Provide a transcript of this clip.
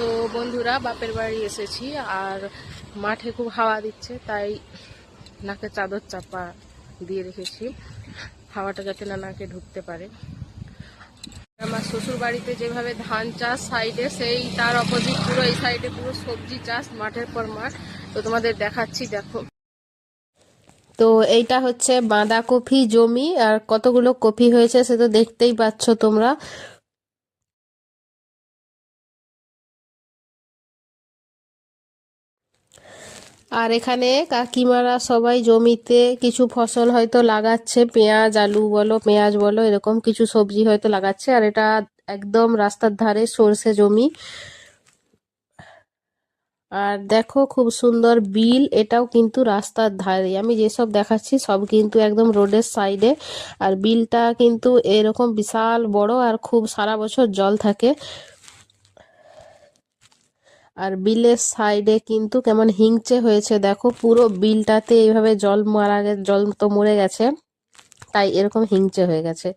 তো বন্ধুরা, বাপের বাড়ি এসেছি আর মাঠে খুব হাওয়া দিচ্ছে, তাই নাকে চাদর চাপা দিয়ে রেখেছি, হাওয়াটা যাতে না নাকে ঢুকতে পারে। আমার শ্বশুর বাড়িতে যেভাবে ধান চাষ সাইডে, সেই তার অপোজিট পুরো এই সাইডে পুরো সবজি চাষ, মাঠের পর মাঠ। তো তোমাদের দেখাচ্ছি, দেখো। তো এইটা হচ্ছে বাঁধাকপি জমি, আর কতগুলো কপি হয়েছে সে তো দেখতেই পাচ্ছ তোমরা। আর এখানে কাকিমারা সবাই জমিতে কিছু ফসল হয়তো লাগাচ্ছে, পেঁয়াজ, আলু বলো, পেঁয়াজ বলো, এরকম কিছু সবজি হয়তো লাগাচ্ছে। আর এটা একদম রাস্তার ধারে সরষে জমি। আর দেখো খুব সুন্দর বিল, এটাও কিন্তু রাস্তার ধারে। আমি যেসব দেখাচ্ছি সব কিন্তু একদম রোডের সাইডে। আর বিলটা কিন্তু এরকম বিশাল বড়, আর খুব সারা বছর জল থাকে। আর বিলের সাইডে কিন্তু কেমন হিংচে হয়েছে দেখো, পুরো বিলটাতে এইভাবে জল মারা জল তো মরে গেছে, তাই এরকম হিংচে হয়ে গেছে।